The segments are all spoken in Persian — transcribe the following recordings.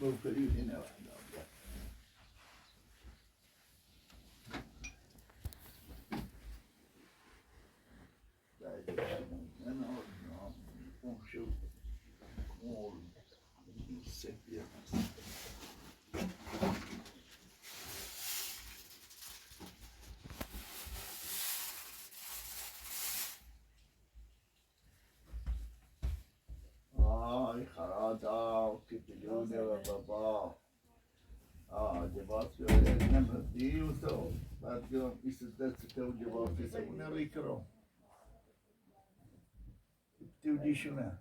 بوكري هنا واحدة أنا ونشوف مول السفير خراطة وكتلونة وبابا جبات نمر دي وتو بعد يوم يسدت تو جبات يسوون ريكرو تودي شنو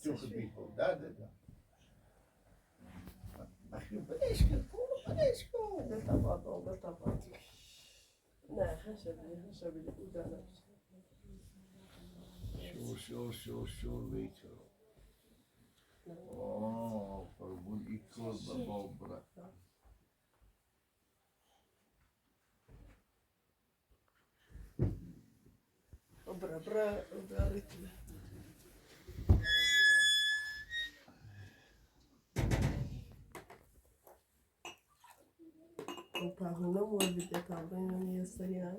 تاخذ بيكو ده أخي بلاش كو بالطبع لا حسب الأودانة شو ريكرو قربون يكور بابا برا ريتم وكاهونا مو بدي كابين يستريها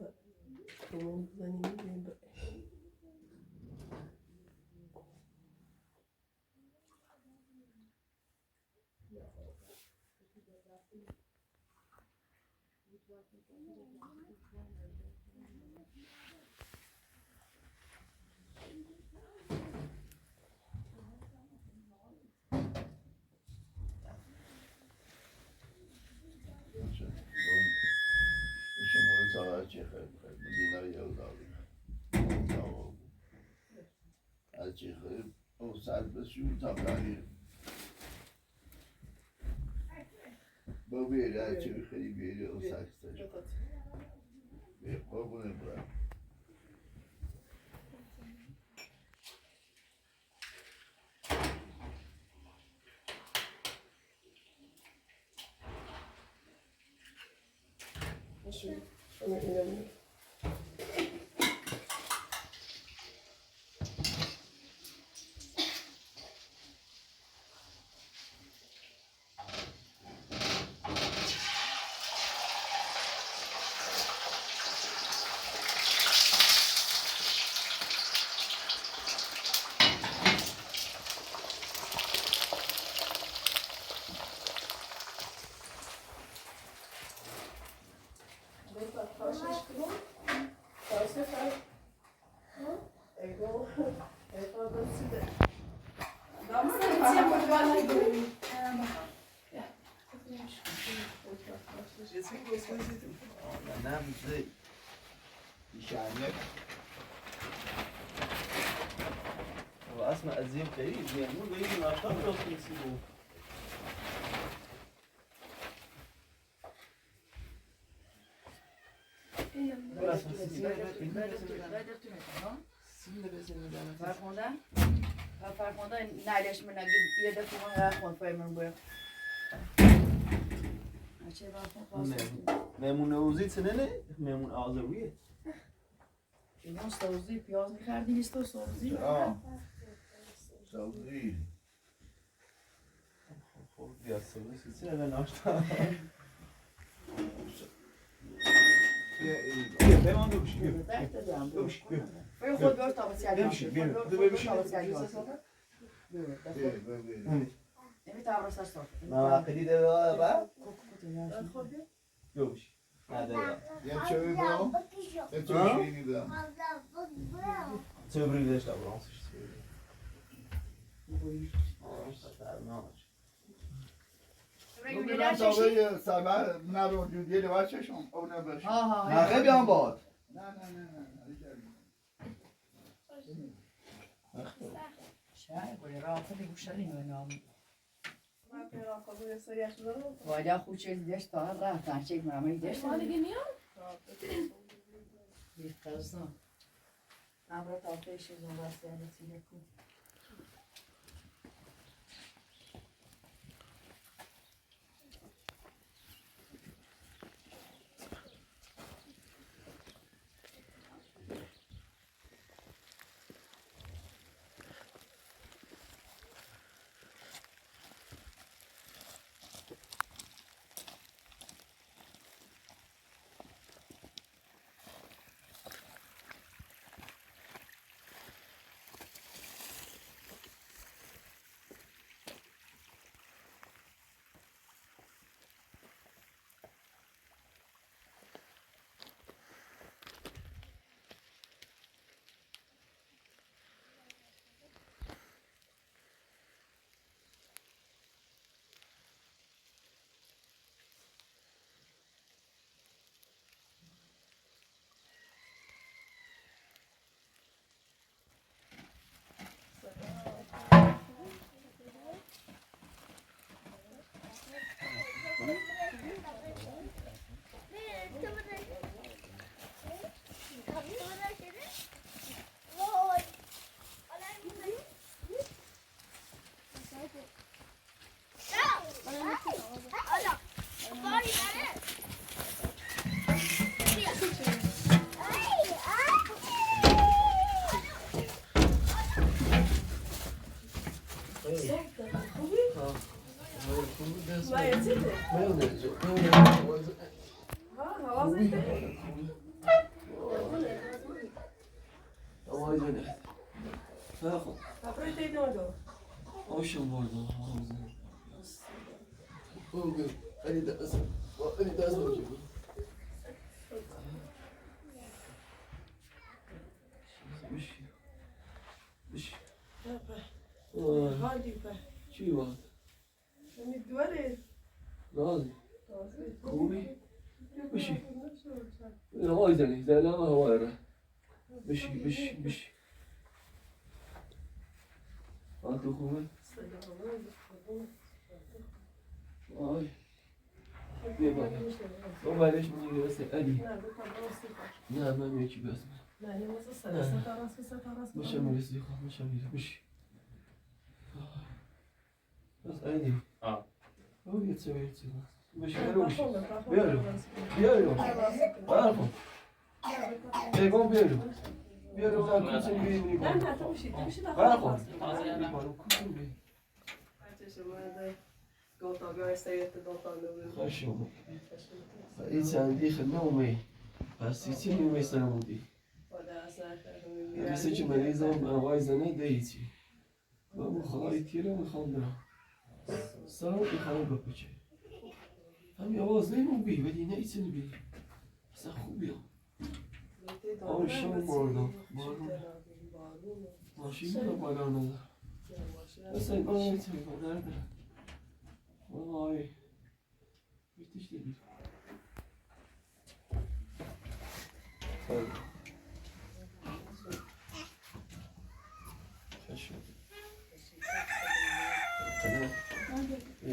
كمان زني او ساعت بس شو تابعني بابي لا تشوي خلي بيري او ساعت تجرب بابو نبرا نعم زي يشعنك واسمع الزين قريب يعني مو بعيد من عشان لو تنسيبه Farkında nayleşmene ya da kullanılan konfermen bu. میمون اوزی سننه میمون آذرویه اینا سوزی پیاز می‌خردی نیست و سوزی سوزي خب بیا سوزی سیسی نه ناشتا بیا پیمان ببوش بیا ببوش بیا بیا خود بیار تابسیل ببوش بیا ببوش نمی تابرسش تو ما قدید با ببوش يا تشوي برو يا تشوي برو تبري ليش لا برانسش من تابعي سامع نارو جودي لواششون او نبرش ها ما بیام باد نه شاید ولی راه خیلی گوشتی نمی‌نام واجا خوچه دیش تا راه تاچیک مرمی دیش bir kazan. Amrat altı işi zorlasın yani ku. خوبی؟ خوبی ما یتیده؟ میونه ها حواسته؟ آوای جانه خب تبرای تیده اونجا آشم بردم اوه علی دست علی دست بگیر بشی بشی هادی په چی بود؟ امیدواره نازی خوبی؟ بشی هوای زنی زنم هوای را بشی بشی بشی تو خوبه؟ آی بیا بالا تو برش میگرسه علی نه من یکی بس میشه میرسی خود میشه میره بشی بس علی او یه چه بیرسی بشی برو بشی بیارو بیارو برخون پیگام بیارو بیارو من کسیم بیرونی برخون برو کسیم بیرونی خوش اومد این چندی خدمه پس چی میمیستم مثل که مریضم آواز زنه دیتی من خدای تیره میخوام برم سلام میخوام بپچه همین آواز نیمون بی ولی نیتون بی اصلا خوبی هم آشان بردم بارون ماشین رو بالا ندارم اصلا این نیتون بی نرده وای بیتش دیدی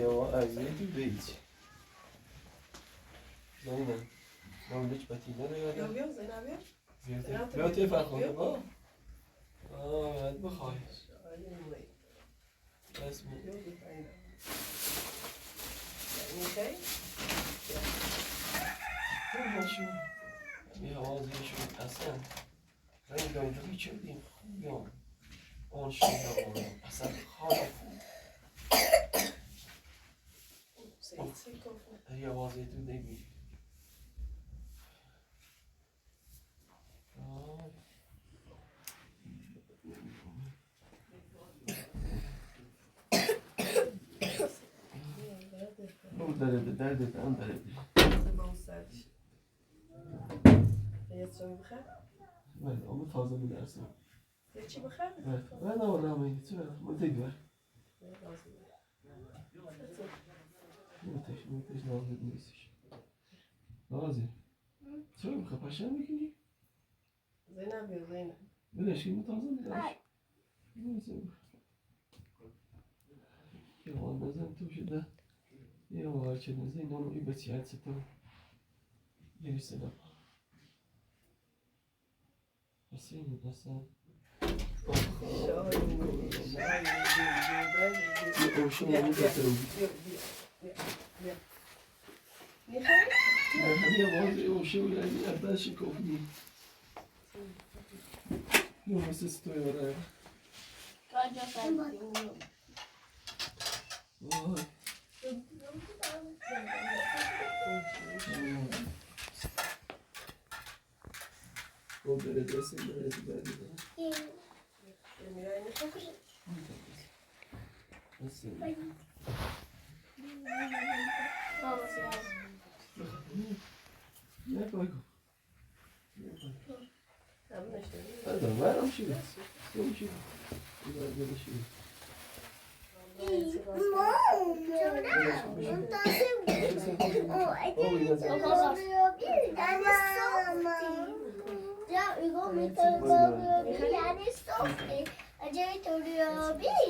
Ja, also du willst. Nein. Warum nicht bei dir? Ja, die Fachhunde, aber. Ja, بخوای. اسم. شو. می حوازیشون اصلا. رنگ دایی چردیم خوبیم. آن شیدا اصلا خاله. هی آوازی تو نمی. درد هم درد. بله، اما تازه می‌درسم. چی بخیر؟ بله، نه ورامه چه متیجه. متش لازم نیستش. لازم. چرا می‌خوای پاشم می‌کنی؟ زینب یا زینب. بلش کی تازه می‌درس. یا نزن تو شده. یا وارچه نزن نونو ای بچه‌ات ستو. یه سلام. حسین حسن.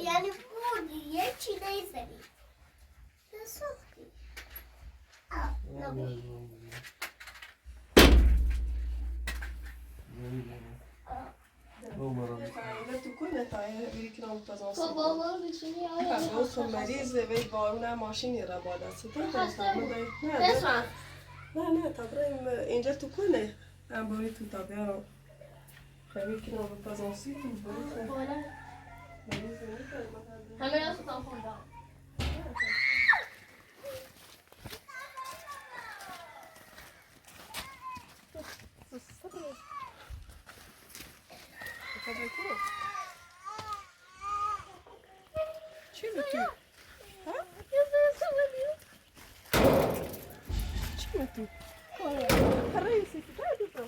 یعنی بودی یه چی نیزنی نسختی Tu کنه تا بری کنم پزاس. تو بابا میشینی آیا؟ تو مریض وی بارون ماشینی را باید است. نه تا بریم اینجا تو کنه. هم باری تو تا بیارم. خیلی کنم پزاسی تو باری. همه چی به تو؟ ها؟ چی به تو؟ رئیسی تو داری تو؟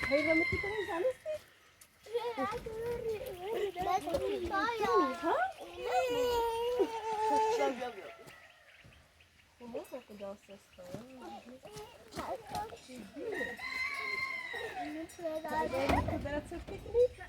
هی رمه تو کنی زنستی؟ ها؟ Como é que dá essa história? Agora você piquenique.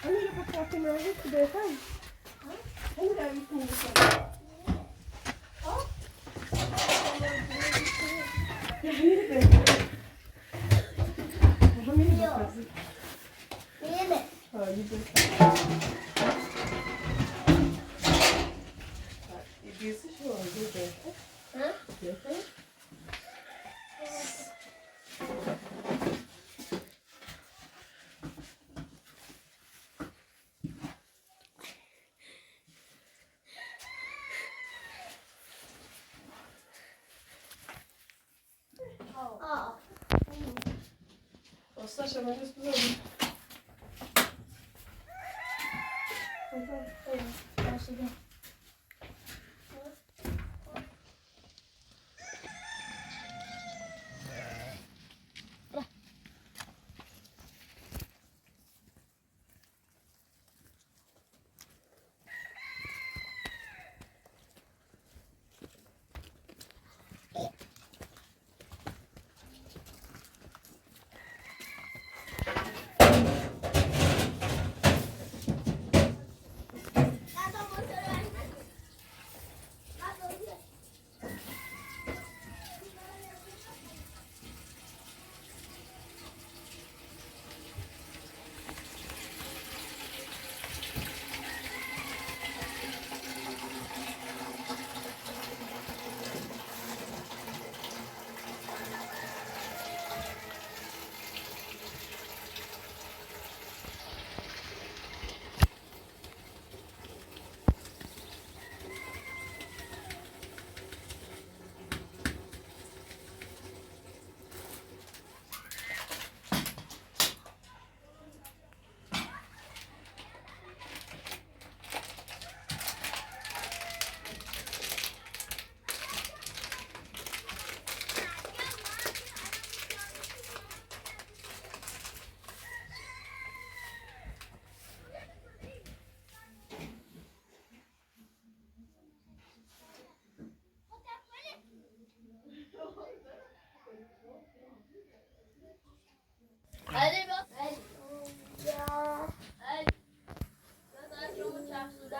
Hani bu fotoğrafı nerede beyefendi? Hani nerede beyefendi? Yürü be. Babam yeni bakarsın. Yine. Ha, yürü. Birisi şu an yürü. Ha? Beyefendi. Aa. Sasha, mas isso tudo ali. Hadi bak. Ya. Ben çok çarptım.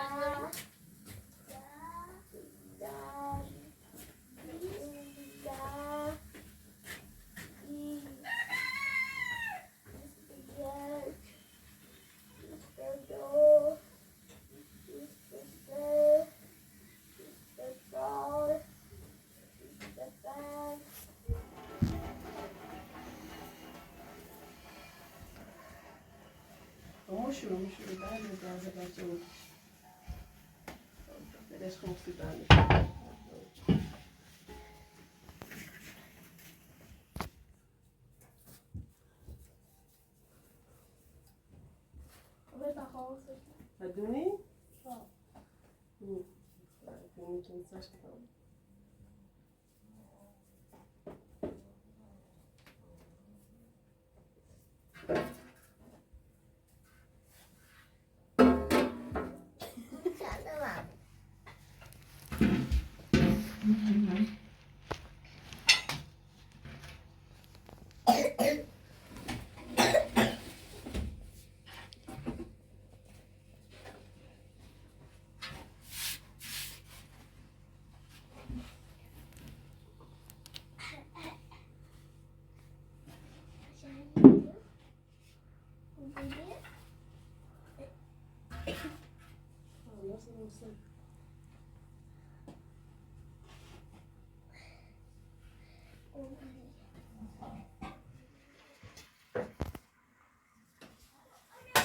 Moșul, da, de la ce vedeți cum se dă. Aduni? Aduni, ce înțeles că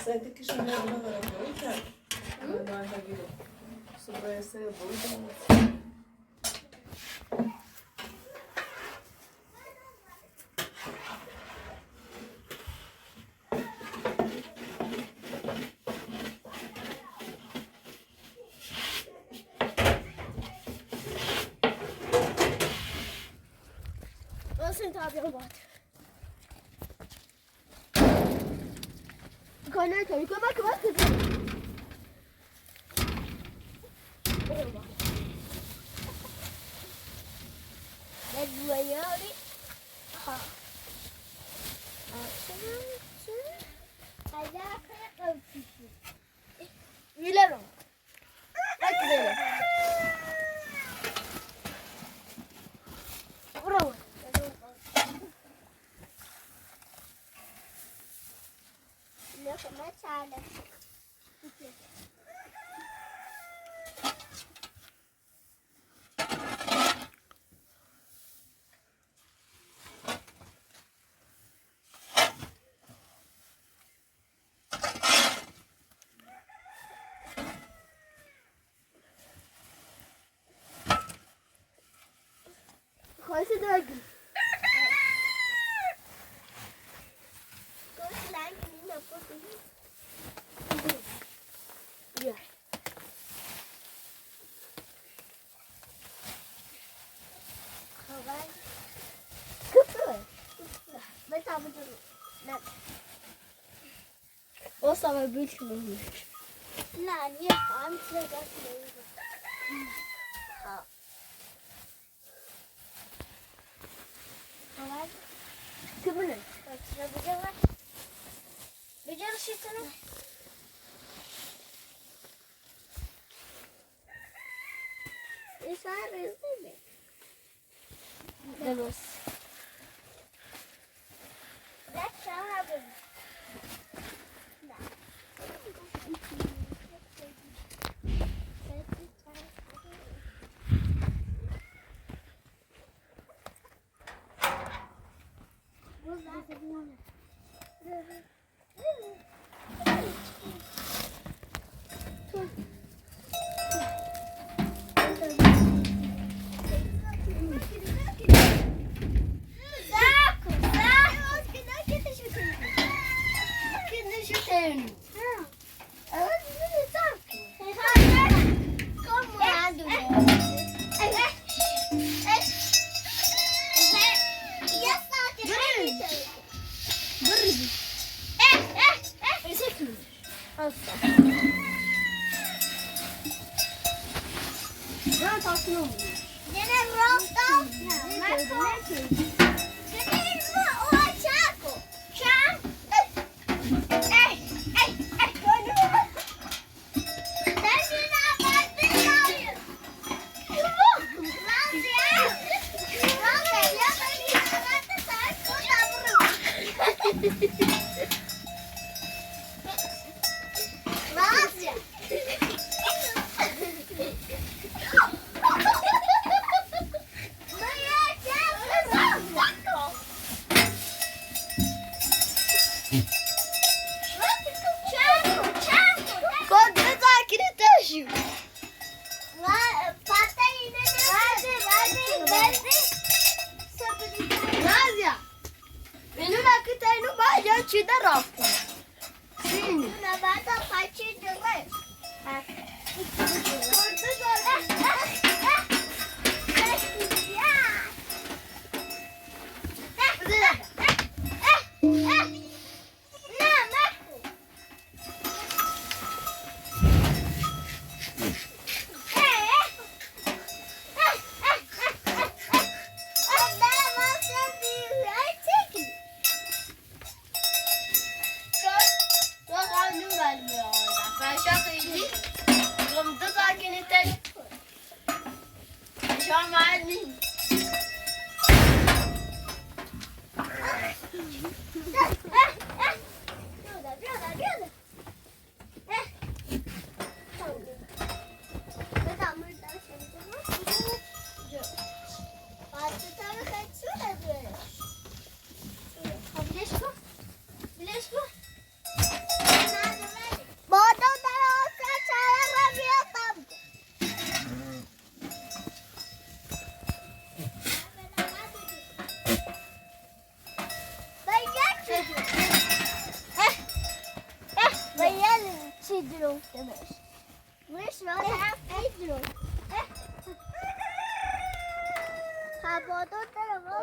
Senti che sono una vera volta. Non è anche vero. Sopra essere volta. Nasıl tabi var? Yukarıdan koy. Bak kızım. Ben buraya alayım. Ha. Güler o. Bak güzel. Bravo. Ne kadar çare. Koysa da gün. Koysa da gün ne yapalım? Ya. Kaval. Kıpır. Ben tabii dur. O sabah büyütmüş. Lan ya, amca da ha. Kaval. Kıpır. Kaçırabilir mi? Becer şişini. İnsan rezil mi? Evet. That's how happened. Bileşko. درسته باشه روش راه هم خیلی درست هوادار داره ما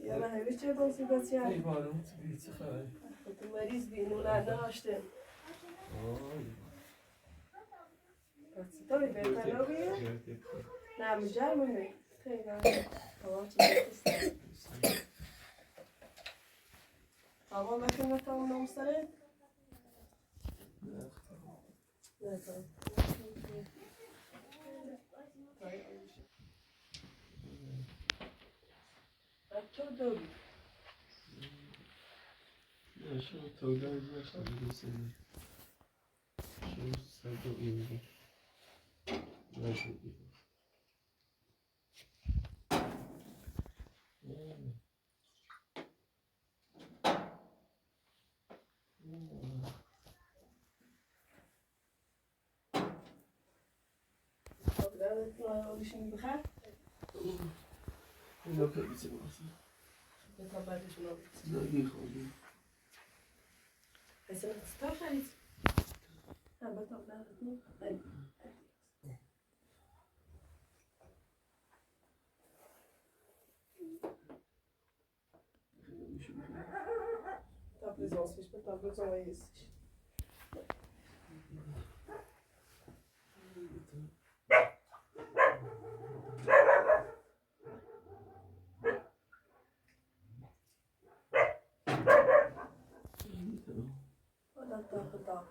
یعنی همیشه چه باسی بچه ای بارم تو چه خبری؟ تو مریض بینو نه ناشته بچه داری بهتر رو بیه؟ نه مجرم می خیلی هوا چه بسته هوا بکن نتاون نمستره؟ نه تا بچه داری نه شما تولای نشتم بسید شما سرد و این بود نشدی آدیشون بخیر اینا که بیزه بازی تا بعدش ما نمیخوام. هسه تا خرید هم بتا بعد تا presenções para tal são esses. Olha tá.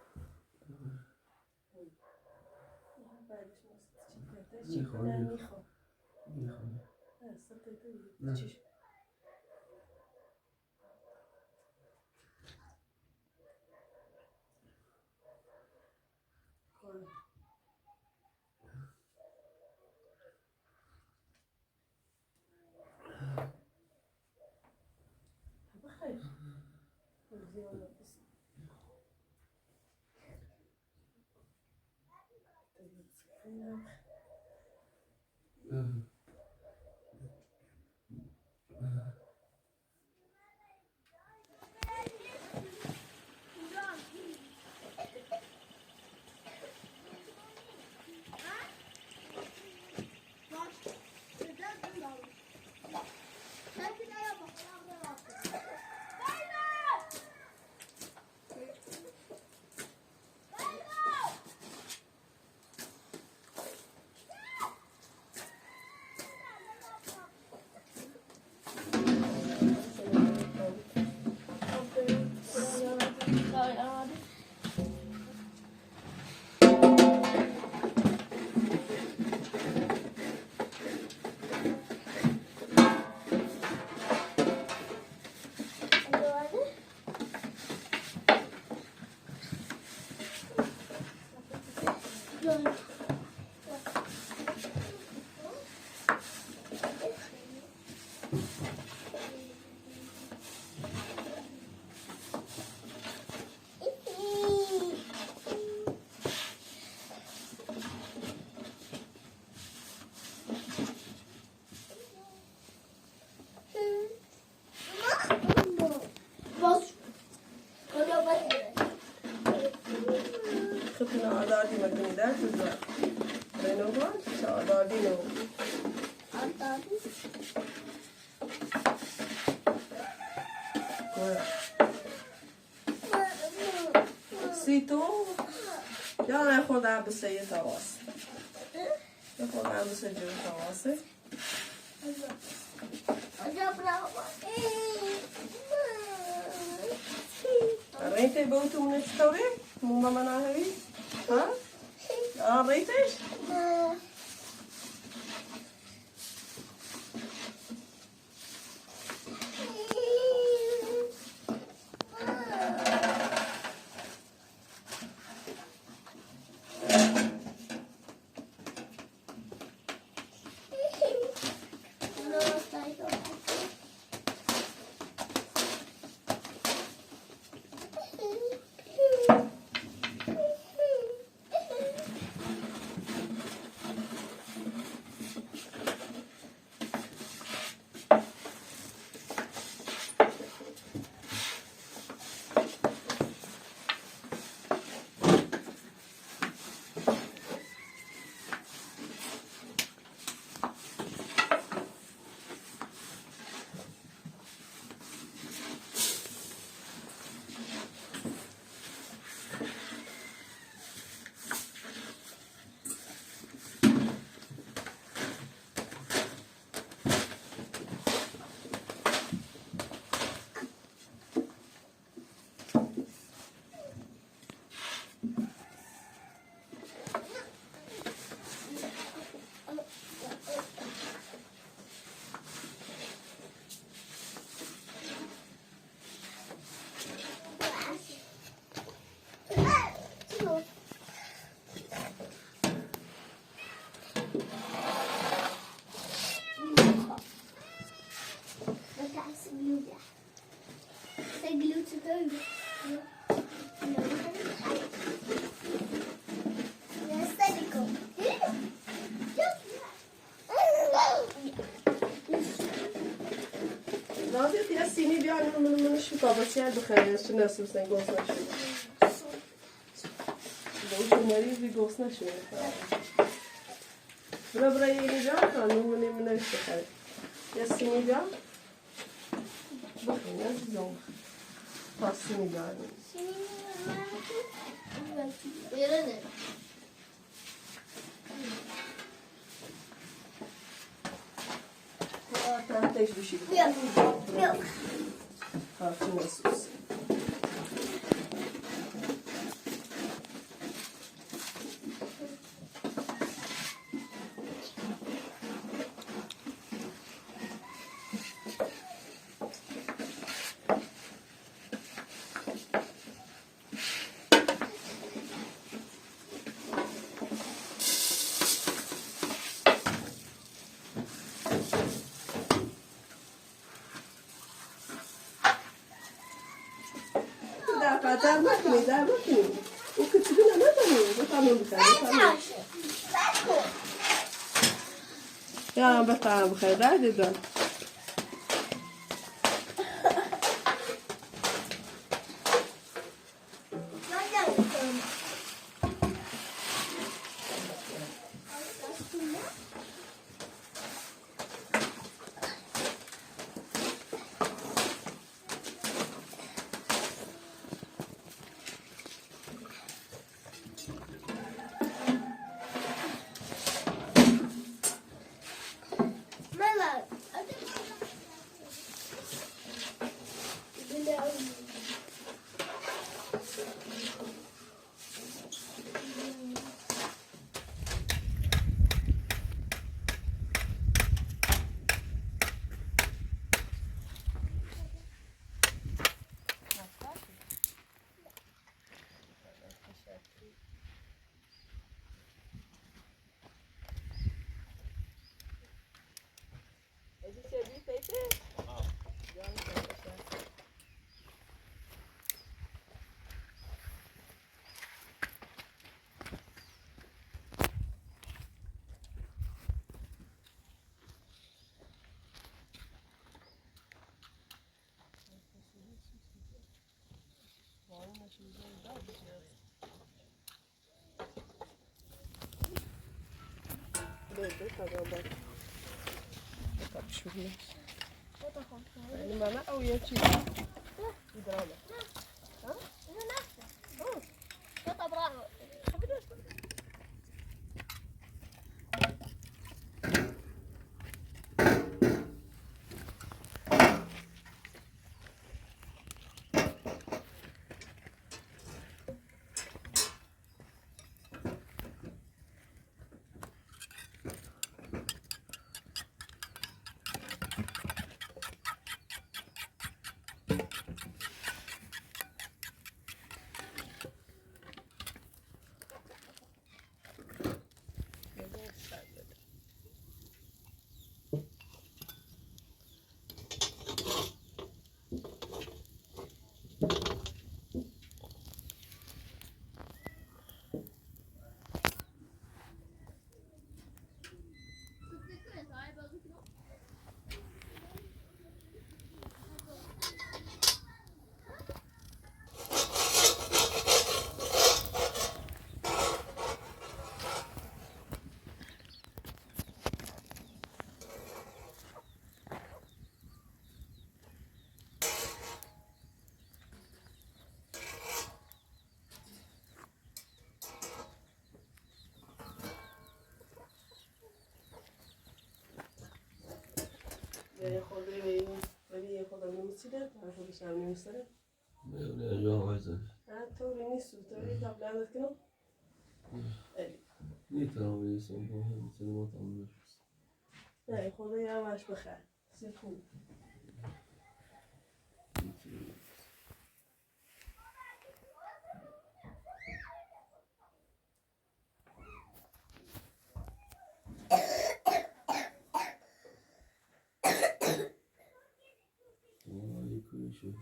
خطنا عدادي مكنيدات وزا بينهما عدادي نو سيتو يلا ياخد عبسة يتواصل ياخد عبسة جو يتواصل ريتي بوتو من الستوري مو ماما ناهي ها ريتيش Nadia, yani من شو طابت يعني بخير شو الناس بس نقصنا شو لو مريض بيقصنا شو برا يجا كانوا من الشخير يسمي جا بخير ناس زوج فاسمي جا Yerine. تحتاج بشيء Yok. Yok. خاطر نسوس در مکنی او کچیدی نمیدونی بفهمون بخیر یارم بفهم بخیر در دیدن Mama au ya ci idrama ها انا نفسه قطع برافو ولی خودم نمی‌چیدم خودش هم نمی‌سره نه جا وایزن طوری نیست طوری قبل عدد کنم نیتونم بریسم با هم کلمات هم نشست نه خدا یومش بخیر سکون شو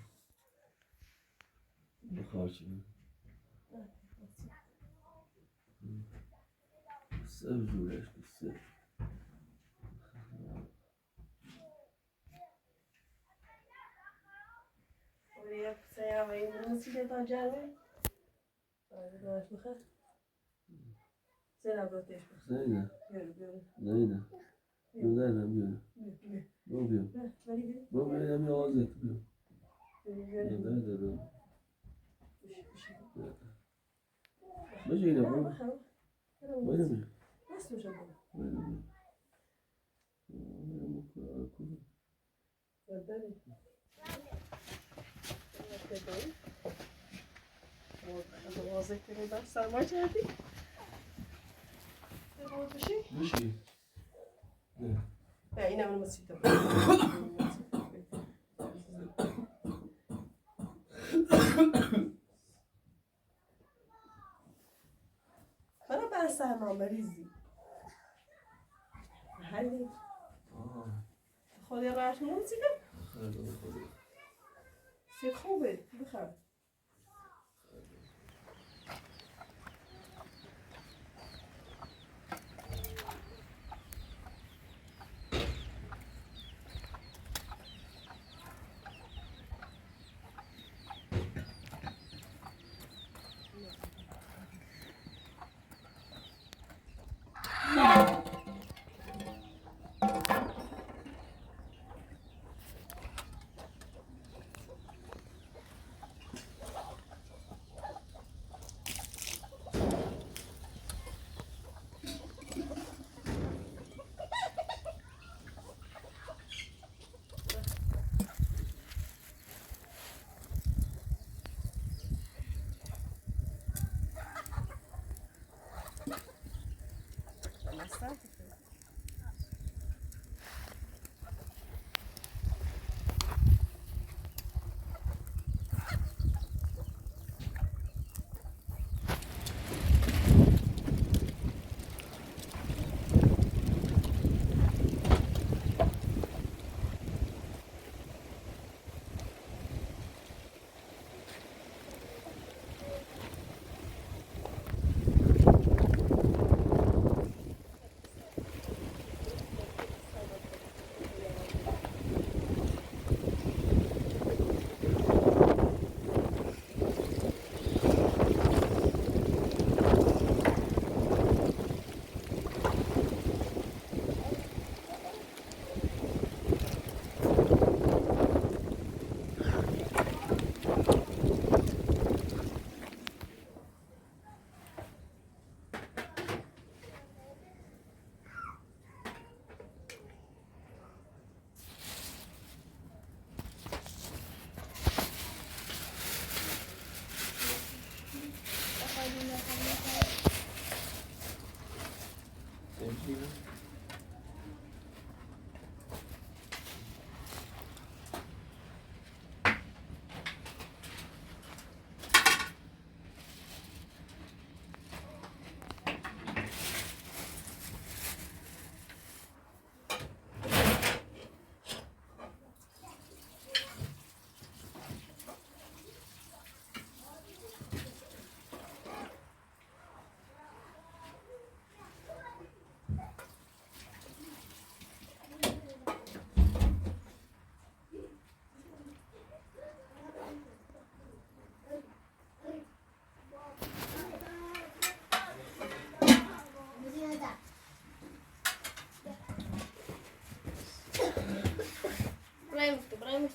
بخار شدیم سب جورش سب سيارة الموسيقى تاجرة باش بخير زينب بروتيش زينة بيرو بيرو زينة زينة بيو بيو بيو بريدي بيو بيو هم يوازيت بيو بيرو ده بيرو بجي هنا بيو بخير وين بيو بس وش أقول وين بيو صدقني صدقني هذا واضح كده بس ما جاتي تبغى تمشي؟ مشي لا هنا من المسجد أنا بنسى مع مريضي هل خذي رايح موسيقى شيء خوبه بخير برايم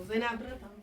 زينب برا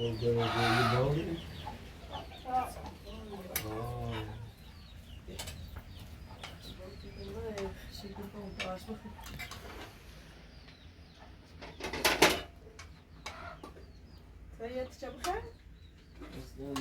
Orada böyle bağlı. Sen yatacak bakar. Aslan